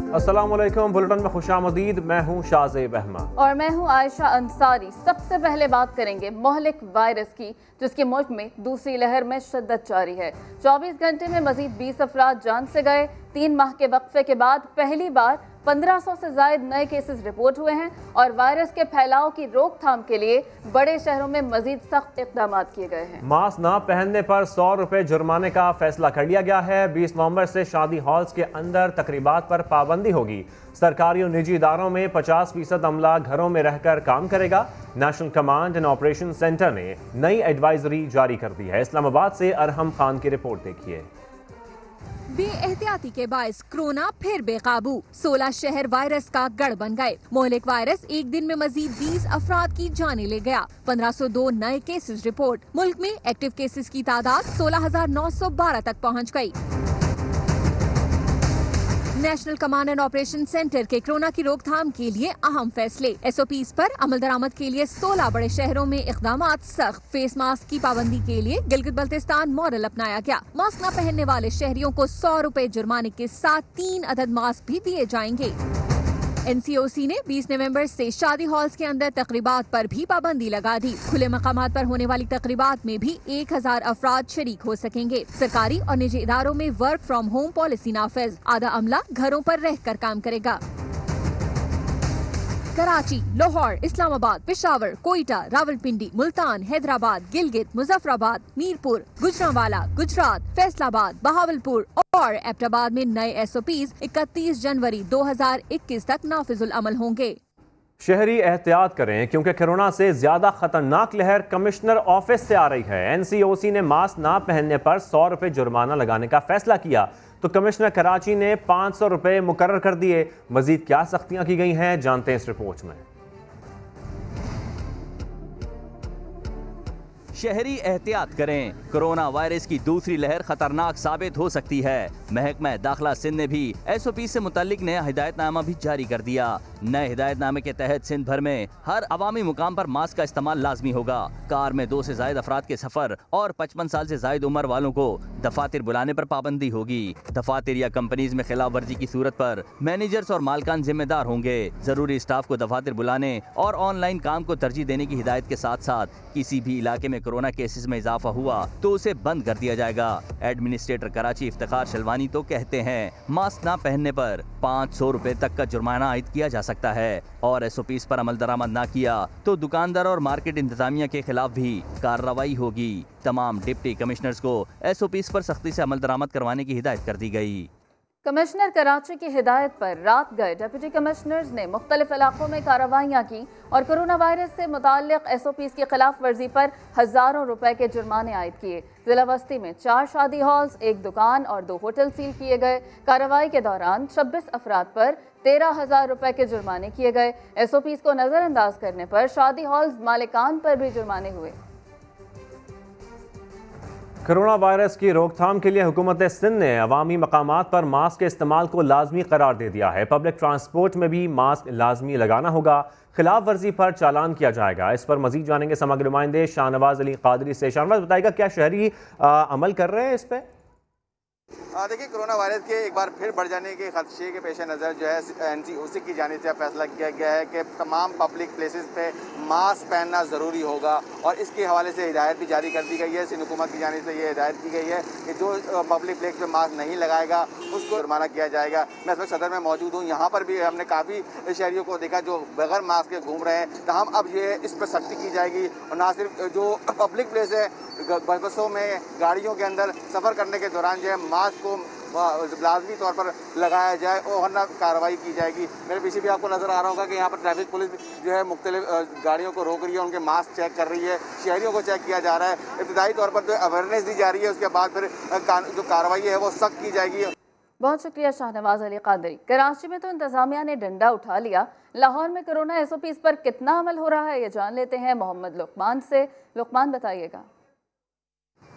अस्सलाम वालेकुम, बुलेटिन में खुशामदीद। मैं हूँ शाहज़ेब अहमद और मैं हूँ आयशा अंसारी। सबसे पहले बात करेंगे मोहलिक वायरस की, जिसकी मुल्क में दूसरी लहर में शिद्दत जारी है। 24 घंटे में मजीद 20 अफराद जान से गए। 3 माह के वक्फे के बाद पहली बार 1500 से ज्यादा नए केसेस रिपोर्ट हुए हैं और वायरस के फैलाव की रोकथाम के लिए बड़े शहरों में मजीद सख्त इक़दाम किए गए हैं। मास्क ना पहनने पर 100 रुपए जुर्माने का फैसला कर लिया गया है। 20 नवंबर से शादी हॉल्स के अंदर तकरीबात पर पाबंदी होगी। सरकारी और निजी इदारों में 50% अमला घरों में रहकर काम करेगा। National command and operation centre ने नई एडवाइजरी जारी कर दी है। इस्लामाबाद से अरहम खान की रिपोर्ट देखिए। बेएहतियाती के बायस कोरोना फिर बेकाबू, 16 शहर वायरस का गढ़ बन गए। मोहलिक वायरस एक दिन में मजीद 20 अफराद की जाने ले गया। 1502 नए केसेस रिपोर्ट। मुल्क में एक्टिव केसेस की तादाद 16,912 तक पहुँच गयी। National command and operation centre के कोरोना की रोकथाम के लिए अहम फैसले। SOPs पर अमल दरामद के लिए 16 बड़े शहरों में इक़दामात सख्त। फेस मास्क की पाबंदी के लिए गिलगित बल्तिस्तान मॉडल अपनाया गया। मास्क न पहनने वाले शहरियों को 100 रुपए जुर्माने के साथ 3 अदद मास्क भी दिए जाएंगे। NCOC ने 20 नवंबर से शादी हॉल्स के अंदर तकरीबात पर भी पाबंदी लगा दी। खुले मकामात पर होने वाली तकरीबात में भी 1000 अफराद शरीक हो सकेंगे। सरकारी और निजी इदारों में वर्क फ्रॉम होम पॉलिसी नाफिज। आधा अमला घरों पर रहकर काम करेगा। कराची, लाहौर, इस्लामाबाद, पेशावर, कोयटा, रावलपिंडी, मुल्तान, हैदराबाद, गिलगित, मुजफ्फराबाद, मीरपुर, गुजरांवाला, गुजरात, फैसलाबाद, बहावलपुर और एबटाबाद में नए SOPs 31 जनवरी 2021 तक नाफिजुल अमल होंगे। शहरी एहतियात करें क्योंकि कोरोना से ज्यादा खतरनाक लहर कमिश्नर ऑफिस से आ रही है। NCOC ने मास्क ना पहनने पर 100 रुपए जुर्माना लगाने का फैसला किया तो कमिश्नर कराची ने 500 रुपए मुकर्रर कर दिए। मजीद क्या सख्तियां की गई हैं, जानते हैं इस रिपोर्ट में। शहरी एहतियात करें, कोरोना वायरस की दूसरी लहर खतरनाक साबित हो सकती है। महकमा दाखिला सिंध ने भी SOP से मुतालिक नया हिदायतनामा भी जारी कर दिया। नए हिदायतनामे के तहत सिंध भर में हर अवामी मुकाम पर मास्क का इस्तेमाल लाजमी होगा। कार में 2 से ज्यादा अफराद के सफर और 55 साल से ज्यादा उम्र वालों को दफातर बुलाने पर पाबंदी होगी। दफातर या कंपनीज में खिलाफ वर्जी की सूरत पर मैनेजर्स और मालकान जिम्मेदार होंगे। जरूरी स्टाफ को दफातर बुलाने और ऑनलाइन काम को तरजीह देने की हिदायत के साथ साथ किसी भी इलाके में कोरोना केसेस में इजाफा हुआ तो उसे बंद कर दिया जाएगा। एडमिनिस्ट्रेटर कराची इफ्तिखार शलवानी तो कहते हैं मास्क ना पहनने पर 500 रुपए तक का जुर्माना आयद किया जा सकता है और SOPs पर अमल दरामद ना किया तो दुकानदार और मार्केट इंतजामिया के खिलाफ भी कार्रवाई होगी। तमाम डिप्टी कमिश्नर्स को SOPs पर सख्ती से अमल दरामद करवाने की हिदायत कर दी गई। कमिश्नर कराची की हिदायत पर रात गए डिप्टी कमिश्नर्स ने मुख्तलिफ इलाकों में कार्रवाइयाँ की और कोरोना वायरस से मुताल्लिक SOPs की खिलाफ वर्जी पर हज़ारों रुपए के जुर्माने आयद किए। जिला बस्ती में 4 शादी हॉल्स, 1 दुकान और 2 होटल सील किए गए। कार्रवाई के दौरान 26 अफराद पर 13,000 रुपए के जुर्माने किए गए। SOPs को नजरअंदाज करने पर शादी हॉल्स मालिकान पर भी जुर्माने हुए। कोरोना वायरस की रोकथाम के लिए हुकूमत सिंध ने अवामी मकामात पर मास्क के इस्तेमाल को लाजमी करार दे दिया है। पब्लिक ट्रांसपोर्ट में भी मास्क लाजमी लगाना होगा। खिलाफ वर्जी पर चालान किया जाएगा। इस पर मजीद जानेंगे समग्र नुमाइंदे शाहनवाज अली कादरी से। शाहनवाज, बताएगा क्या शहरी अमल कर रहे हैं इस पर? देखिए, कोरोना वायरस के एक बार फिर बढ़ जाने के खदशे के पेश नज़र जो है NCOC की जानिब से फैसला किया गया है कि तमाम पब्लिक प्लेसेस पे मास्क पहनना ज़रूरी होगा और इसके हवाले से हिदायत भी जारी कर दी गई है। सिंध हुकूमत की जानिब से ये हिदायत की गई है कि जो पब्लिक प्लेस पे मास्क नहीं लगाएगा उसको जुर्माना किया जाएगा। मैं इस वक्त सदर में मौजूद हूँ। यहाँ पर भी हमने काफ़ी शहरियों को देखा जो बगैर मास्क के घूम रहे हैं। तो हम अब ये इस पर सख्ती की जाएगी और ना सिर्फ जो पब्लिक प्लेस है, बसों में, गाड़ियों के अंदर सफ़र करने के दौरान जो है मास्क को लाजमी तौर पर लगाया जाए और वरना कार्रवाई की जाएगी। मेरे पीछे भी आपको नजर आ रहा होगा कि यहाँ पर ट्रैफिक पुलिस जो है मुख्तलिफ गाड़ियों को रोक रही है, उनके मास्क चेक कर रही है, शहरियों को चेक किया जा रहा है। इब्तिदाई तौर पर जो अवेयरनेस दी जा रही है, उसके बाद फिर जो कार्रवाई है वो सख्त की जाएगी। बहुत शुक्रिया शाहनवाज अली कादरी। कराची में तो इंतजामिया ने डंडा उठा लिया। लाहौर में कोरोना SOPs पर कितना अमल हो रहा है ये जान लेते हैं मोहम्मद लुकमान से। लुकमान, बताइएगा।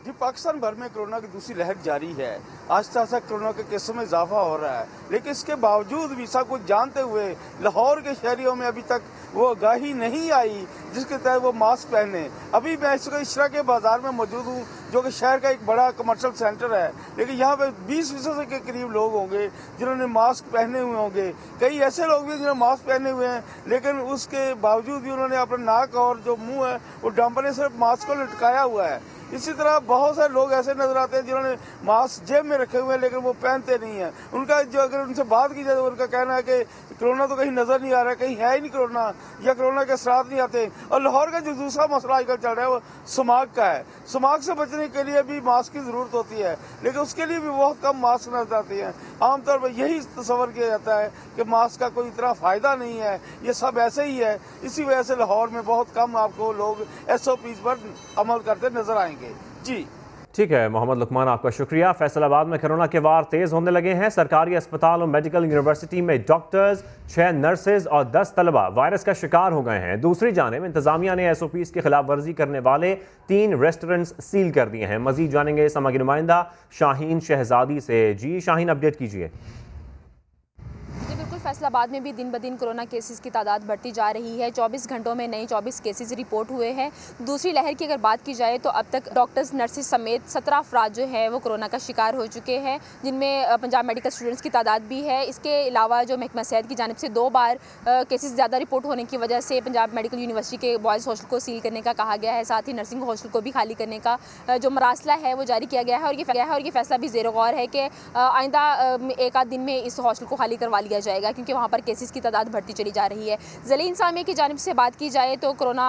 जी, पाकिस्तान भर में कोरोना की दूसरी लहर जारी है। आहिस्ता आहिस्ता कोरोना के केसों में इजाफा हो रहा है, लेकिन इसके बावजूद भी सब कुछ जानते हुए लाहौर के शहरियों में अभी तक वो आगाही नहीं आई जिसके तहत वो मास्क पहने। अभी मैं इस वक्त इशरा के बाजार में मौजूद हूँ, जो कि शहर का एक बड़ा कमर्शियल सेंटर है, लेकिन यहाँ पे 20% के करीब लोग होंगे जिन्होंने मास्क पहने हुए होंगे। कई ऐसे लोग भी जिन्होंने मास्क पहने हुए हैं, लेकिन उसके बावजूद भी उन्होंने अपना नाक और जो मुंह है वो डंपर ने सिर्फ मास्क को लटकाया हुआ है। इसी तरह बहुत सारे लोग ऐसे नजर आते हैं जिन्होंने मास्क जेब में रखे हुए हैं, लेकिन वो पहनते नहीं है। उनका जो अगर उनसे बात की जाए तो उनका कहना है कि कोरोना तो कहीं नजर नहीं आ रहा, कहीं है ही नहीं कोरोना, या कोरोना के असरात नहीं आते। और लाहौर का जो दूसरा मसला आजकल चल रहा है वो स्मॉग का है। स्मॉग से बचने के लिए भी मास्क की जरूरत होती है, लेकिन उसके लिए भी बहुत कम मास्क नजर आते हैं। आमतौर पर यही तस्वर किया जाता है कि मास्क का कोई इतना फायदा नहीं है, ये सब ऐसे ही है। इसी वजह से लाहौर में बहुत कम आपको लोग SOPs पर अमल करते नजर आएंगे। जी ठीक है मोहम्मद लुकमान, आपका शुक्रिया। फैसलाबाद में कोरोना के वार तेज होने लगे हैं। सरकारी अस्पताल और मेडिकल यूनिवर्सिटी में डॉक्टर्स, 6 नर्सेज और 10 तलबा वायरस का शिकार हो गए हैं। दूसरी जानिब इंतजामिया ने SOPs की खिलाफ वर्जी करने वाले 3 रेस्टोरेंट्स सील कर दिए हैं। मजीद जानेंगे समा की नुमाइंदा शाहीन शहजादी से। जी शाहीन, अपडेट कीजिए। फैसलाबाद में भी दिन ब दिन कोरोना केसेस की तादाद बढ़ती जा रही है। 24 घंटों में नए 24 केसेस रिपोर्ट हुए हैं। दूसरी लहर की अगर बात की जाए तो अब तक डॉक्टर्स, नर्सेज समेत 17 अफराद जो है वो कोरोना का शिकार हो चुके हैं, जिनमें पंजाब मेडिकल स्टूडेंट्स की तादाद भी है। इसके अलावा जो महकमा सेहत की जानिब से 2 बार केसेस ज़्यादा रिपोर्ट होने की वजह से पंजाब मेडिकल यूनिवर्सिटी के बॉयज़ हॉस्टल को सील करने का कहा गया है। साथ ही नर्सिंग हॉस्टल को भी खाली करने का जो मरासला है वो जारी किया गया है। और ये फैसला भी ज़ेर गौर है कि आइंदा एक आध दिन में इस हॉस्टल को खाली करवा लिया जाएगा, क्योंकि वहाँ पर केसेस की तादाद बढ़ती चली जा रही है। ज़िले इंतज़ामिया की जानिब से बात की जाए तो कोरोना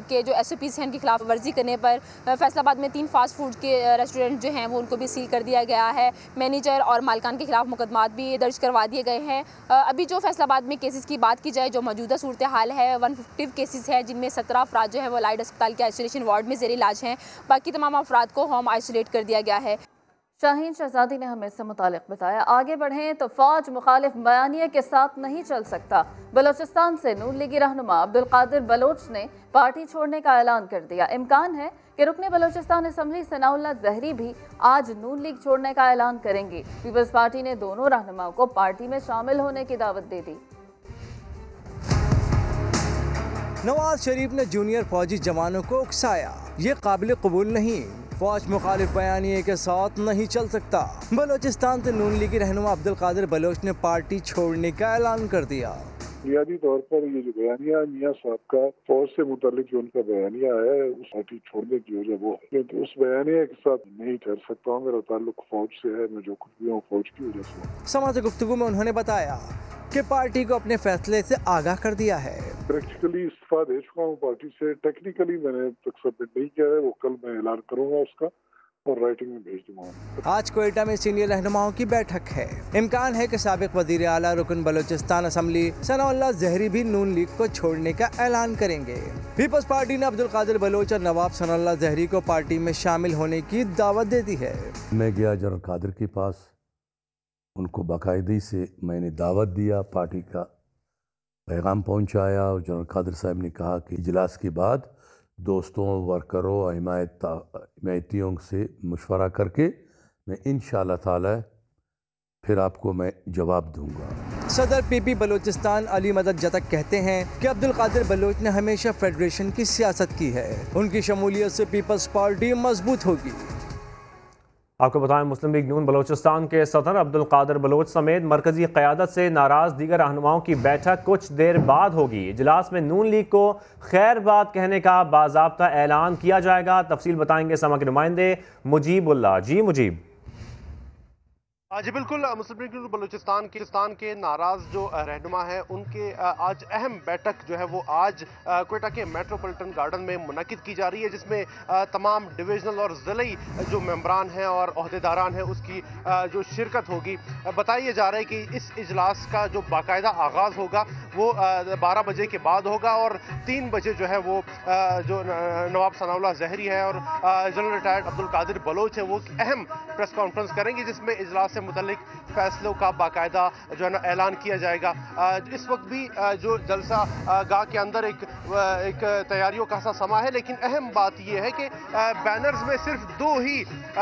के जो SOPs हैं उनकी खिलाफ वर्जी करने पर फैसलाबाद में 3 फास्ट फूड के रेस्टोरेंट जो हैं वो उनको भी सील कर दिया गया है। मैनेजर और मालिकान के खिलाफ मुकदमात भी दर्ज करवा दिए गए हैं। अभी जो फैसलाबाद में केसेस की बात की जाए, जो मौजूदा सूरत हाल है, 150 केसेस है, जिनमें 17 अफराद जो है वो लाइड अस्पताल के आइसोलेशन वार्ड में ज़ेर इलाज हैं। बाकी तमाम अफराद को होम आइसोलेट कर दिया गया है। शाहीन शहजादी ने हमें इससे मुतालिक बताया। आगे बढ़ें तो फौज मुखालिफ बयानिए के साथ नहीं चल सकता। बलोचिस्तान से नून लीगी रहनुमा अब्दुल कादिर बलोच ने पार्टी छोड़ने का ऐलान कर दिया। इम्कान है कि रुकने बलोचिस्तान असम्बली सनाउल्लाह जहरी भी आज नून लीग छोड़ने का ऐलान करेंगी। पीपल्स पार्टी ने दोनों रहनुमाओं को पार्टी में शामिल होने की दावत दे दी। नवाज शरीफ ने जूनियर फौजी जवानों को उकसाया, ये काबिल कबूल नहीं। फौज मुखालिफ बयानिए के साथ नहीं चल सकता। बलोचिस्तान से नून लीगी रहनुमा अब्दुल कादिर बलोच ने पार्टी छोड़ने का ऐलान कर दिया। बुनियादी तौर पर ये जो बयानिया मियाँ साहब का फौज से मुतालिक जो उनका बयानिया है, उस पार्टी छोड़ने की वजह वो है क्योंकि उस बयानिया के साथ नहीं ठहर सकता हूँ। मेरा ताल्लुक फौज से है, मैं जो कुछ भी हूँ फौज की वजह से। समाज गुफ्तगू में उन्होंने बताया कि पार्टी को अपने फैसले से आगाह कर दिया है। प्रैक्टिकली इस्तीफा दे चुका हूँ पार्टी से, टेक्निकली मैंने तक सबमिट नहीं किया है, वो कल मैं ऐलान करूंगा उसका और राइटिंग में भेज दूंगा। आज कोयटा में सीनियर रहनुमाओं की बैठक है। इम्कान है कि साबिक वजीर आला रुकन बलोचिस्तान असम्बली सनाउल्लाह जहरी भी नून लीग को छोड़ने का ऐलान करेंगे। पीपल्स पार्टी ने अब्दुल कादिर बलोच और नवाब सनाउल्लाह जहरी को पार्टी में शामिल होने की दावत दे दी है। मैं गया जनरल कादिर के पास, उनको बाकायदगी से मैंने दावत दिया, पार्टी का पैगाम पहुंचाया और जनरल कादिर साहब ने कहा कि इजलास के बाद दोस्तों, वर्करों, हिमायतियों से मशवरा करके मैं इंशाअल्लाह ताला फिर आपको मैं जवाब दूंगा। सदर PP बलोचिस्तान अली मदद जतक कहते हैं कि अब्दुल कादिर बलोच ने हमेशा फेडरेशन की सियासत की है, उनकी शमूलियत से पीपल्स पार्टी मजबूत होगी। आपको बताएं, मुस्लिम लीग नून बलोचिस्तान के सदर अब्दुल कादिर बलोच समेत मरकजी क़यादत से नाराज दीगर रहनुमाओं की बैठक कुछ देर बाद होगी। इजलास में नून लीग को खैर बात कहने का बाज़ाब्ता ऐलान किया जाएगा। तफसील बताएंगे समा के नुमाइंदे मुजीबुल्लाह। जी मुजीब। जी बिल्कुल, मुस्लिम लीग बलूचिस्तान के नाराज जो रहनुमा हैं उनके आज अहम बैठक जो है वो आज कोयटा के मेट्रोपॉलिटन गार्डन में मुनक्किद की जा रही है, जिसमें तमाम डिविजनल और ज़िली जो मेंबरान हैं और ओहदेदारान हैं उसकी जो शिरकत होगी। बताया जा रहा है कि इस इजलास का जो बाकायदा आगाज़ होगा वो 12 बजे के बाद होगा और 3 बजे जो है वो जो नवाब सनाउल्लाह ज़हरी है और जनरल रिटायर्ड अब्दुल कादिर बलोच है वो अहम प्रेस कॉन्फ्रेंस करेंगे, जिसमें इजलास से मुतल्लिक फैसलों का बाकायदा जो है ना ऐलान किया जाएगा। इस वक्त भी जो जलसा गाह के अंदर एक तैयारियों का सा समा है, लेकिन अहम बात यह है कि बैनर्स में सिर्फ 2 ही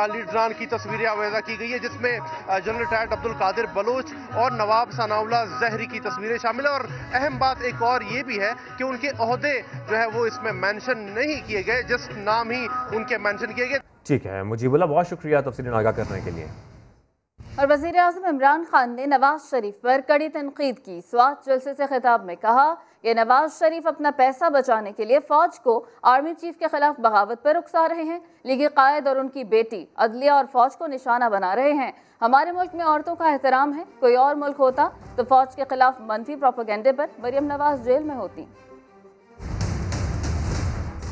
लीडरान की तस्वीरें आवेदा की गई है, जिसमें जनरल रिटायर्ड अब्दुल कादिर बलोच और नवाब सनाउल्लाह ज़हरी की तस्वीरें शामिल है। और अहम बात एक और ये भी है कि उनके ओहदे जो है वो इसमें मेंशन नहीं किए गए, जस्ट नाम ही उनके मेंशन किए गए। ठीक है मुजीबुल्लाह, बहुत शुक्रिया तफसीलें आगाह करने के लिए। और वज़ीर आज़म इमरान खान ने नवाज शरीफ पर कड़ी तनकीद की। स्वात जलसे से खिताब में कहा कि नवाज शरीफ अपना पैसा बचाने के लिए फौज को आर्मी चीफ के खिलाफ बगावत पर उकसा रहे हैं। लीगी कायद और उनकी बेटी अदलिया और फौज को निशाना बना रहे हैं। हमारे मुल्क में औरतों का एहतराम है, कोई और मुल्क होता तो फौज के खिलाफ मनफी प्रोपेगेंडे पर मरियम नवाज जेल में होती।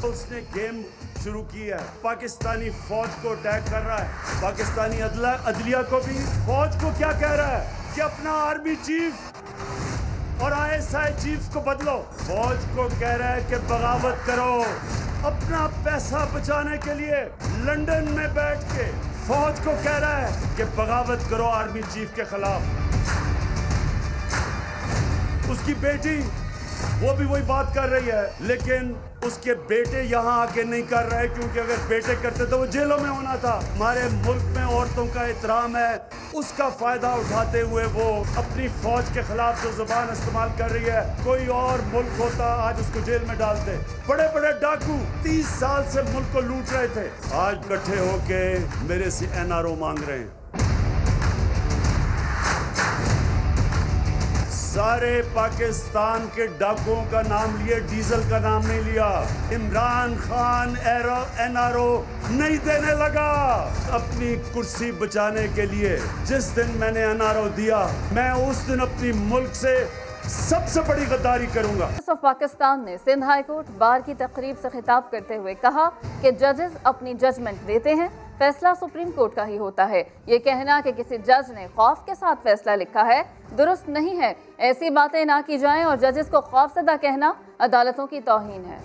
उसने गेम शुरू की है, पाकिस्तानी फौज को अटैक कर रहा है, पाकिस्तानी अदलिया को भी। फौज को क्या कह रहा है कि अपना आर्मी चीफ और ISI चीफ को बदलो। फौज को कह रहा है कि बगावत करो। अपना पैसा बचाने के लिए लंदन में बैठ के फौज को कह रहा है कि बगावत करो आर्मी चीफ के खिलाफ। उसकी बेटी वो भी वही बात कर रही है, लेकिन उसके बेटे यहाँ आके नहीं कर रहे, क्योंकि अगर बेटे करते तो वो जेलों में होना था। हमारे मुल्क में औरतों का एहतराम है, उसका फायदा उठाते हुए वो अपनी फौज के खिलाफ जो जुबान इस्तेमाल कर रही है, कोई और मुल्क होता आज उसको जेल में डालते। बड़े बड़े डाकू 30 साल से मुल्क को लूट रहे थे, आज इकट्ठे होके मेरे से NRO मांग रहे हैं। सारे पाकिस्तान के डाकुओं का नाम लिए, डीजल का नाम नहीं लिया। इमरान खान NRO नहीं देने लगा। अपनी कुर्सी बचाने के लिए जिस दिन मैंने NRO दिया, मैं उस दिन अपनी मुल्क से सबसे बड़ी गद्दारी करूंगा। पाकिस्तान ने सिंध हाई कोर्ट बार की तकरीब से खिताब करते हुए कहा कि जजेस अपनी जजमेंट देते हैं, फैसला सुप्रीम कोर्ट का ही होता है। ये कहना कि किसी जज ने खौफ के साथ फैसला लिखा है दुरुस्त नहीं है। ऐसी बातें ना की जाएं और जजेस को खौफजदा कहना अदालतों की तौहीन है।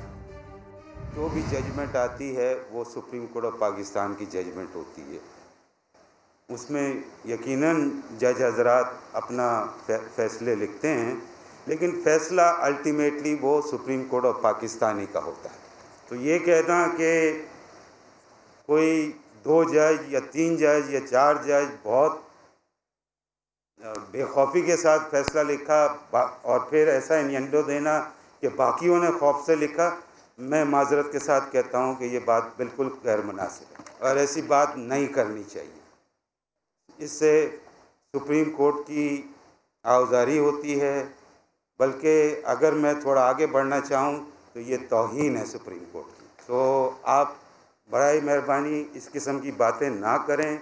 जो भी जजमेंट आती है वो सुप्रीम कोर्ट ऑफ पाकिस्तान की जजमेंट होती है। उसमें यकीनन जज हजरात अपना फैसले लिखते हैं, लेकिन फ़ैसला अल्टीमेटली वो सुप्रीम कोर्ट ऑफ पाकिस्तान ही का होता है। तो ये कहना कि कोई 2 जज या 3 जज या 4 जज बहुत बेखौफी के साथ फैसला लिखा और फिर ऐसा इन्यंडो देना कि बाकियों ने खौफ से लिखा, मैं माजरत के साथ कहता हूँ कि ये बात बिल्कुल गैर मुनासिब है और ऐसी बात नहीं करनी चाहिए। इससे सुप्रीम कोर्ट की आउज़ारी होती है, बल्कि अगर मैं थोड़ा आगे बढ़ना चाहूँ तो ये तौहीन है सुप्रीम कोर्ट की। तो आप बड़ी मेहरबानी इस किस्म की बातें ना करें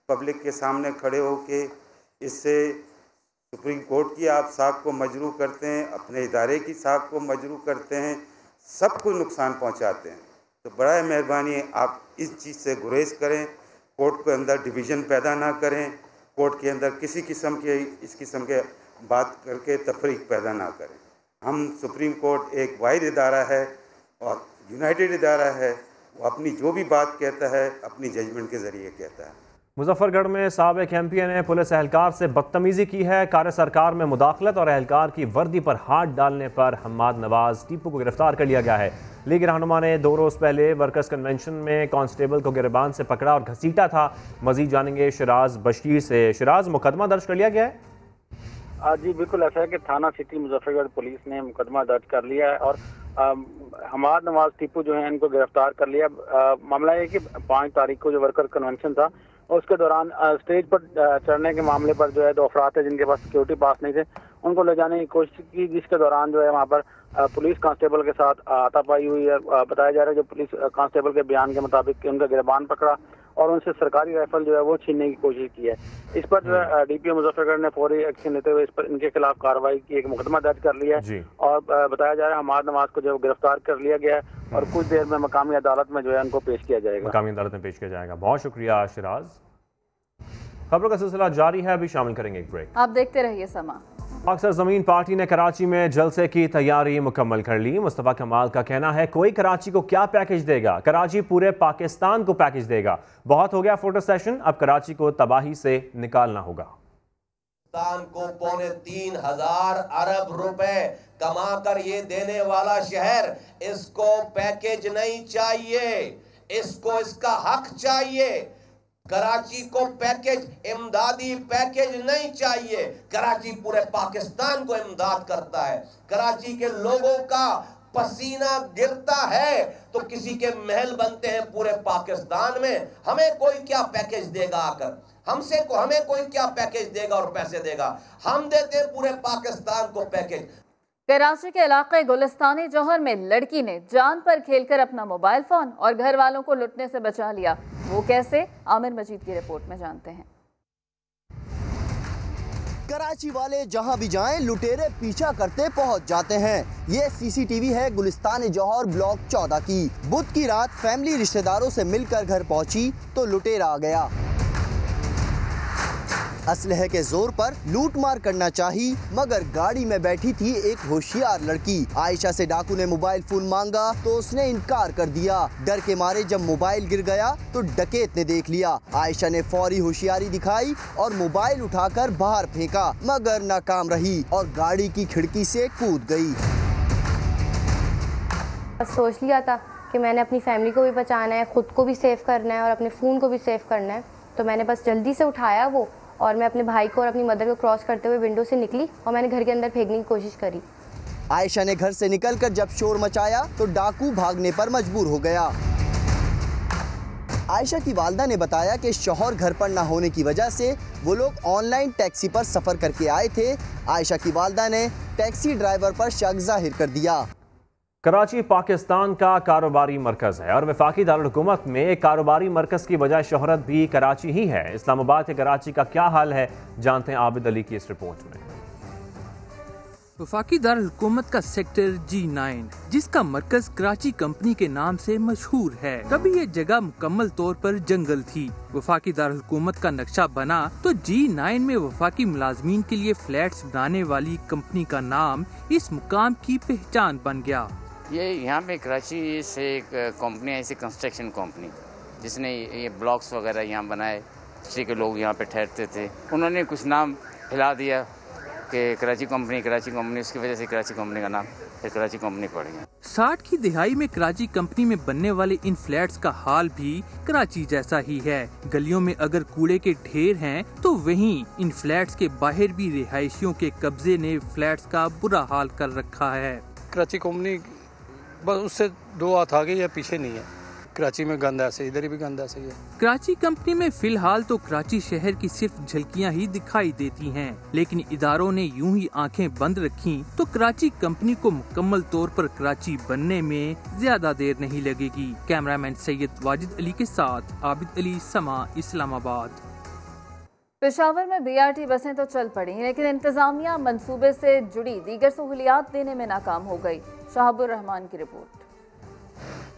पब्लिक के सामने खड़े होके। इससे सुप्रीम कोर्ट की आप साख को मजरूह करते हैं, अपने इदारे की साख को मजरूह करते हैं, सबको नुकसान पहुंचाते हैं। तो बड़ा मेहरबानी आप इस चीज़ से गुरेज करें, कोर्ट के अंदर डिवीज़न पैदा ना करें, कोर्ट के अंदर किसी किस्म के इस किस्म के बात करके तफरीक पैदा ना करें। हम सुप्रीम कोर्ट एक वाहिद इदारा है और यूनाइटेड इदारा है, वो अपनी जो भी बात कहता है अपनी जजमेंट के ज़रिए कहता है। मुजफ्फरगढ़ में साबिक MP ने पुलिस एहलकार से बदतमीजी की है। कार्य सरकार में मुदाखलत और एहलकार की वर्दी पर हाथ डालने पर हम्माद नवाज टीपू को गिरफ्तार कर लिया गया है। लीग रहनुमा ने 2 रोज़ पहले वर्कर्स कन्वेंशन में कांस्टेबल को गिरबान से पकड़ा और घसीटा था। मजीद जानेंगे शिराज बशीर से। शिराज, मुकदमा दर्ज कर लिया गया है? जी बिल्कुल ऐसा है कि थाना सिटी मुजफ्फरगढ़ पुलिस ने मुकदमा दर्ज कर लिया है और हम्माद नवाज टीपू जो है इनको गिरफ्तार कर लिया। मामला है कि 5 तारीख को जो वर्कर कन्वेंशन था उसके दौरान स्टेज पर चढ़ने के मामले पर जो है 2 अफराद थे जिनके पास सिक्योरिटी पास नहीं थे, उनको ले जाने की कोशिश की, जिसके दौरान जो है वहाँ पर पुलिस कांस्टेबल के साथ हाथापाई हुई है। बताया जा रहा है जो पुलिस कांस्टेबल के बयान के मुताबिक उनका गिरबान पकड़ा और उनसे सरकारी राइफल जो है वो छीनने की कोशिश की है। इस पर DPO मुजफ्फरगढ़ ने फौरी एक्शन लेते हुए इस पर इनके खिलाफ कार्रवाई की, एक मुकदमा दर्ज कर लिया है और बताया जा रहा है हम्माद नवाज को जो गिरफ्तार कर लिया गया है और कुछ देर में मकामी अदालत में जो है उनको पेश किया जाएगा। मकामी अदालत में पेश किया जाएगा। बहुत शुक्रिया शिराज। खबरों का सिलसिला जारी है, अभी शामिल करेंगे एक ब्रेक। आप देखते रहिए समा। अक्सर ज़मीन पार्टी ने कराची में जलसे की तैयारी मुकम्मल कर ली। मुस्तफ़ा कमाल का कहना है कोई कराची को क्या पैकेज देगा, कराची पूरे पाकिस्तान को पैकेज देगा। बहुत हो गया फोटो सेशन, अब कराची को तबाही से निकालना होगा। पाकिस्तान को 3,500 अरब रुपए कमा कर ये देने वाला शहर, इसको पैकेज नहीं चाहिए, इसको इसका हक चाहिए। कराची को पैकेज, इमदादी पैकेज नहीं चाहिए। कराची पूरे पाकिस्तान को इमदाद करता है। कराची के लोगों का पसीना गिरता है तो किसी के महल बनते हैं पूरे पाकिस्तान में। हमें कोई क्या पैकेज देगा आकर, हमें कोई क्या पैकेज देगा और पैसे देगा? हम देते हैं पूरे पाकिस्तान को पैकेज। कराची के इलाके गुलिस्तानी जौहर में लड़की ने जान पर खेलकर अपना मोबाइल फोन और घर वालों को लुटने से बचा लिया। वो कैसे, आमिर मजीद की रिपोर्ट में जानते हैं। कराची वाले जहां भी जाएं लुटेरे पीछा करते पहुंच जाते हैं। ये सीसीटीवी है गुलिस्तानी जौहर ब्लॉक 14 की। बुध की रात फैमिली रिश्तेदारों से मिलकर घर पहुंची तो लुटेरा आ गया। असलहे के जोर पर लूट मार करना चाहिए, मगर गाड़ी में बैठी थी एक होशियार लड़की। आयशा से डाकू ने मोबाइल फोन मांगा तो उसने इनकार कर दिया। डर के मारे जब मोबाइल गिर गया तो डकैत ने देख लिया। आयशा ने फौरी होशियारी दिखाई और मोबाइल उठाकर बाहर फेंका, मगर नाकाम रही और गाड़ी की खिड़की से कूद गई। सोच लिया था कि मैंने अपनी फैमिली को भी बचाना है, खुद को भी सेव करना है और अपने फ़ोन को भी सेव करना है, तो मैंने बस जल्दी से उठाया वो, और मैं अपने भाई को और अपनी मदर को क्रॉस करते हुए विंडो से निकली और मैंने घर के अंदर फेंकने की कोशिश करी। आयशा ने घर से निकलकर जब शोर मचाया तो डाकू भागने पर मजबूर हो गया। आयशा की वालदा ने बताया कि शौहर घर पर न होने की वजह से वो लोग ऑनलाइन टैक्सी पर सफ़र करके आए थे। आयशा की वालदा ने टैक्सी ड्राइवर पर शक जाहिर कर दिया। कराची पाकिस्तान का कारोबारी मरकज़ है और वफाकी दारुल-हुकूमत में कारोबारी मरकज़ की बजाय शोहरत भी कराची ही है। इस्लामाबाद के कराची का क्या हाल है, जानते हैं आबिद अली की इस रिपोर्ट में। वफाकी दारुल-हुकूमत का सेक्टर G9, जिसका मरकज कराची कंपनी के नाम से मशहूर है। कभी ये जगह मुकम्मल तौर पर जंगल थी। वफाकी दारुल-हुकूमत का नक्शा बना तो G9 में वफाकी मुलाजमीन के लिए फ्लैट्स बनाने वाली कंपनी का नाम इस मुकाम की पहचान बन गया। ये यहाँ पे कराची से एक कंपनी है, ऐसी कंस्ट्रक्शन कंपनी, जिसने ये ब्लॉक्स वगैरह यहाँ बनाए। कराची के लोग यहाँ पे ठहरते थे, उन्होंने कुछ नाम हिला दिया कि कराची कंपनी, उसकी वजह से कराची कंपनी का नाम फिर कराची कंपनी पड़ गया। 60 की दिहाई में कराची कंपनी में बनने वाले इन फ्लैट्स का हाल भी कराची जैसा ही है। गलियों में अगर कूड़े के ढेर हैं तो वहीं इन फ्लैट्स के बाहर भी रिहायशियों के कब्जे ने फ्लैट्स का बुरा हाल कर रखा है। कराची कंपनी बस उससे 2 हाथ आगे या पीछे नहीं है। कराची में गंद ऐसे, इधर भी गंद ऐसे ही है। कराची कंपनी में फिलहाल तो कराची शहर की सिर्फ झलकियां ही दिखाई देती हैं, लेकिन इदारों ने यूं ही आंखें बंद रखी तो कराची कंपनी को मुकम्मल तौर पर कराची बनने में ज्यादा देर नहीं लगेगी। कैमरामैन सैयद वाजिद अली के साथ आबिद अली, समा, इस्लामाबाद। पेशावर में BRT बसें तो चल पड़ी, लेकिन इंतजामिया मंसूबे से जुड़ी दीगर सहूलियात देने में नाकाम हो गई। शहाबुर रहमान की रिपोर्ट।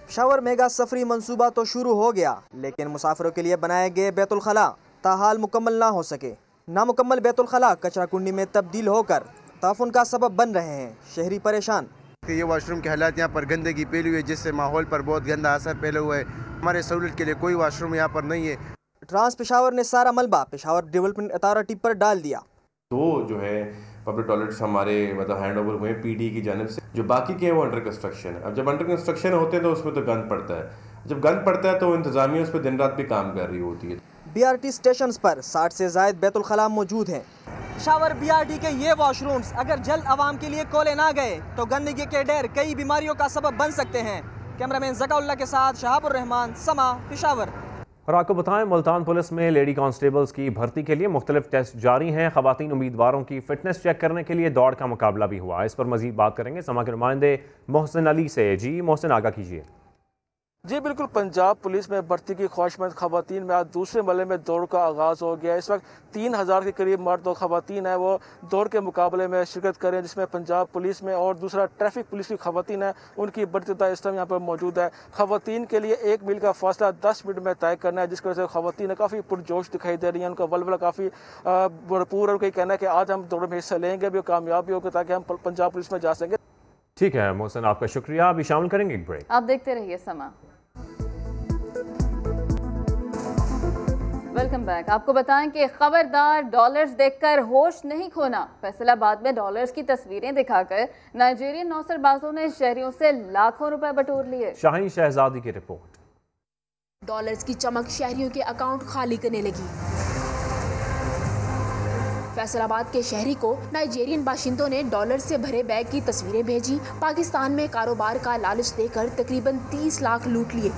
पेशावर मेगा सफरी मंसूबा तो शुरू हो गया, लेकिन मुसाफिरों के लिए बनाए गए बैतुल खला ताहाल मुकम्मल ना हो सके। नामुकम्मल बैतुल खला कचरा कुंडी में तब्दील होकर ताफुन का सबब बन रहे हैं। शहरी परेशान। ये वॉशरूम के हालात यहाँ पर गंदगी फैली हुई है, जिससे माहौल पर बहुत गंदा असर फैला हुआ है। हमारे सहूलत के लिए कोई वॉशरूम यहाँ पर नहीं है। ट्रांस पेशावर ने सारा मलबा पेशावर डेवलपमेंट अथॉरिटी पर डाल दिया। तो जो है पब्लिक टॉयलेट्स हमारे मतलब हैंड ओवर हुए PD की जानिब से, जो बाकी के हैं वो अंडर कंस्ट्रक्शन है। अब जब अंडर कंस्ट्रक्शन होते हैं तो उसमें तो गंद पड़ता है, जब गंद पड़ता है तो इंतजामिया उस पर दिन रात भी काम कर रही होती है। BRT स्टेशन पर 60 से ज़ायद बैतुल खला मौजूद हैं। पेशावर BRT के ये वॉशरूम्स अगर जल्द आवाम के लिए खोले ना गए तो गंदगी के ढेर कई बीमारियों का सबब बन सकते हैं। कैमरामैन ज़काउल्लाह के साथ शहाबुर रहमान, समा, पेशावर। और आपको बताएं, मुल्तान पुलिस में लेडी कांस्टेबल्स की भर्ती के लिए मुख्तलिफ टेस्ट जारी हैं। खवातीन उम्मीदवारों की फिटनेस चेक करने के लिए दौड़ का मुकाबला भी हुआ। इस पर मजीद बात करेंगे समा के नुमाइंदे मोहसिन अली से। जी मोहसिन, आगाह कीजिए। जी बिल्कुल, पंजाब पुलिस में भर्ती की ख्वाहिशमंद खवातीन में आज दूसरे मरहले में दौड़ का आगाज़ हो गया। इस वक्त 3000 के करीब मर्द और खवातीन है वो दौड़ के मुकाबले में शिरकत करें, जिसमें पंजाब पुलिस में और दूसरा ट्रैफिक पुलिस की खवातीन है उनकी बढ़ती इस टाइम यहाँ पर मौजूद है। खवातीन के लिए 1 मील का फासला 10 मिनट में तय करना है, जिसकी वजह से खवातीन काफ़ी पुरजोश दिखाई दे रही है, उनका वलवला काफ़ी भरपूर है। उनका कहना है कि आज हम दौड़ में हिस्सा लेंगे भी, कामयाब भी होगा ताकि हम पंजाब पुलिस में जा सकेंगे। ठीक है मोहसिन, आपका शुक्रिया। अभी शामिल करेंगे एक ब्रेक। आप देखते रहिए समा। Welcome back. आपको बताएं कि खबरदार डॉलर्स देखकर होश नहीं खोना। फैसलाबाद में डॉलर्स की तस्वीरें दिखाकर नाइजीरियन नौसरबाजों ने शहरियों से लाखों रुपए बटोर लिए। शाहीन शहजादी की रिपोर्ट। डॉलर्स की चमक शहरियों के अकाउंट खाली करने लगी। फैसलाबाद के शहरी को नाइजीरियन बाशिंदों ने डॉलर से भरे बैग की तस्वीरें भेजी। पाकिस्तान में कारोबार का लालच देकर तकरीबन 30 लाख लूट लिए।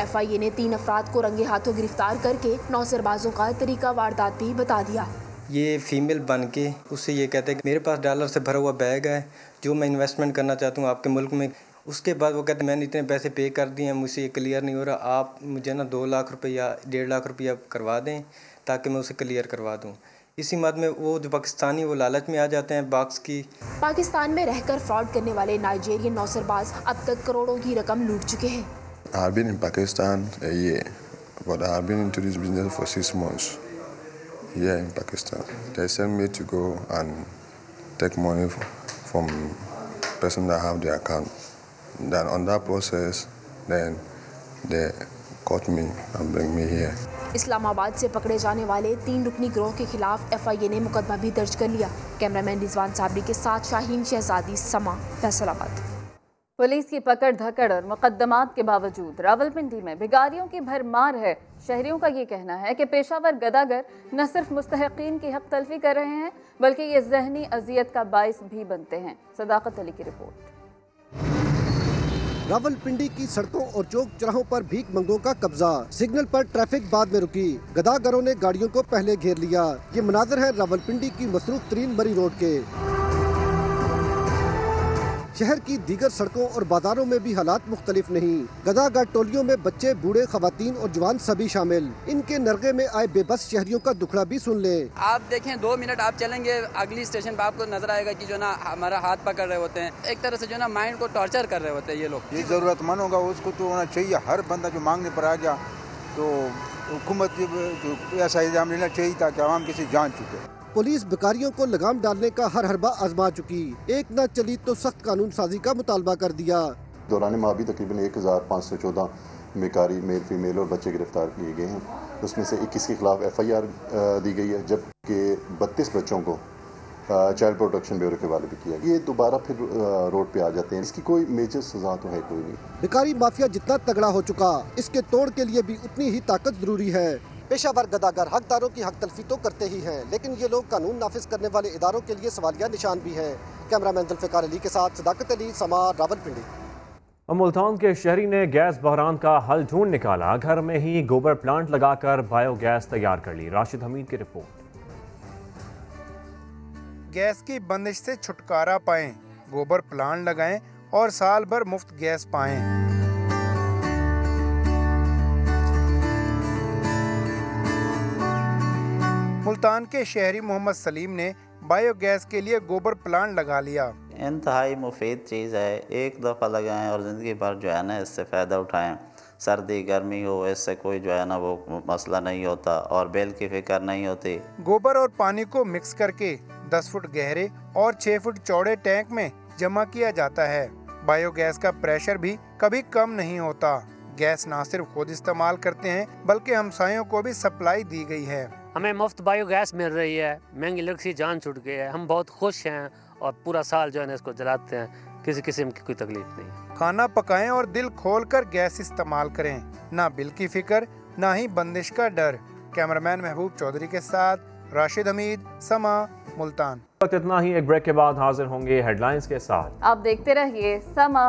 FIA ने 3 अफराद को रंगे हाथों गिरफ्तार करके नौसरबाजों का तरीका वारदात भी बता दिया। ये फीमेल बन के उससे ये कहते हैं कि मेरे पास डॉलर से भरा हुआ बैग है जो मैं इन्वेस्टमेंट करना चाहता हूँ आपके मुल्क में। उसके बाद वो कहते हैं मैंने इतने पैसे पे कर दिए हैं, मुझसे ये क्लियर नहीं हो रहा, आप मुझे ना 2 लाख रुपया 1.5 लाख रुपया करवा दें ताकि मैं उसे क्लियर करवा दूँ। इसी मद में वो जो पाकिस्तानी वो लालच में आ जाते हैं बॉक्स की। पाकिस्तान में रहकर फ्रॉड करने वाले नाइजीरियन नौसरबाज अब तक करोड़ों की रकम लूट चुके हैं। I've been in Pakistan a year, but I've been into this business for 6 months here in Pakistan. They sent me to go and take money from person that have the account. Then on that process, then they caught me and bring me here. Islamabad से पकड़े जाने वाले 3 रुकनी गिरोह के खिलाफ FIA ने मुकदमा भी दर्ज कर लिया। कैमरामैन रिजवान साबरी के साथ शाहीन शहजादी, समा, फैसलाबाद। पुलिस की पकड़ धकड़ और मुकदमात के बावजूद रावलपिंडी में भिखारियों की भरमार है। शहरियों का ये कहना है कि पेशावर गदागर न सिर्फ मुस्तहकीन की हक तलफी कर रहे हैं बल्कि ये जहनी अजियत का बाइस भी बनते हैं। सदाकत अली की रिपोर्ट। रावलपिंडी की सड़कों और चौक चौराहों पर भीख मंगों का कब्जा। सिग्नल पर ट्रैफिक बाद में रुकी, गदागरों ने गाड़ियों को पहले घेर लिया। ये मनाजर है रावलपिंडी की मसरूफ तरीन बरी रोड के। शहर की दीगर सड़कों और बाजारों में भी हालात मुख्तलिफ नहीं। गदागर टोलियों में बच्चे, बूढ़े, खवातीन और जवान सभी शामिल। इनके नरगे में आए बेबस शहरियों का दुखड़ा भी सुन ले। आप देखें 2 मिनट आप चलेंगे अगली स्टेशन पर आपको नजर आएगा कि जो ना हमारा हाथ पकड़ रहे होते हैं, एक तरह से जो ना माइंड को टॉर्चर कर रहे होते हैं ये लोग। ये जरूरतमंद होगा उसको तो होना चाहिए। हर बंदा जो मांगने पर आ गया तो हुकूमत ऐसा इल्जाम लेना चाहिए ताकि आवाम किसी जान चुके। पुलिस भिखारियों को लगाम डालने का हर हरबा आजमा चुकी। एक न चली तो सख्त कानून साजी का मुतालबा कर दिया। दौरान माह भी तकरीबन 1514 भिखारी मेल फीमेल और बच्चे गिरफ्तार किए गए हैं। उसमें से 21 के खिलाफ FIR दी गई है, जबकि 32 बच्चों को चाइल्ड प्रोटेक्शन ब्यूरो के हवाले भी किया। ये दोबारा फिर रोड पे आ जाते हैं। इसकी कोई मेजर सजा तो है कोई नहीं। भिखारी माफिया जितना तगड़ा हो चुका, इसके तोड़ के लिए भी उतनी ही ताकत जरूरी है। पेशावर गदागर हकदारों की हक तलफी तो करते ही हैं, लेकिन ये लोग कानून नाफिज करने वाले इदारों के लिए सवालिया निशान भी हैं। कैमरामैन जुल्फिकार अली के साथ सदाकत अली, समा, रावलपिंडी। मुल्तान के शहरी ने गैस बहरान का हल ढूंढ निकाला। घर में ही गोबर प्लांट लगाकर बायोगैस तैयार कर ली। राशिद हमीद की रिपोर्ट। गैस की बंदिश से छुटकारा पाएं, गोबर प्लांट लगाएं और साल भर मुफ्त गैस पाएं। मुल्तान के शहरी मोहम्मद सलीम ने बायोगैस के लिए गोबर प्लांट लगा लिया। इंतहाई मुफीद चीज़ है, एक दफ़ा लगाएं और ज़िंदगी भर जो है ना इससे फ़ायदा उठाएं। सर्दी गर्मी हो इससे कोई जो है ना वो मसला नहीं होता और बिल की फिक्र नहीं होती। गोबर और पानी को मिक्स करके 10 फुट गहरे और 6 फुट चौड़े टैंक में जमा किया जाता है। बायोगैस का प्रेशर भी कभी कम नहीं होता। गैस न सिर्फ खुद इस्तेमाल करते हैं बल्कि हमसायों को भी सप्लाई दी गई है। हमें मुफ्त बायोगैस मिल रही है, महंगी इलेक्ट्रिसिटी जान छूट गई है, हम बहुत खुश हैं और पूरा साल जो है इसको जलाते हैं, किसी किस्म की कोई तकलीफ नहीं। खाना पकाएं और दिल खोलकर गैस इस्तेमाल करें, ना बिल की फिक्र ना ही बंदिश का डर। कैमरामैन महबूब चौधरी के साथ राशिद हमीद, समा, मुल्तान। इतना ही, एक ब्रेक के बाद हाजिर होंगे हेडलाइंस के साथ। आप देखते रहिए समा।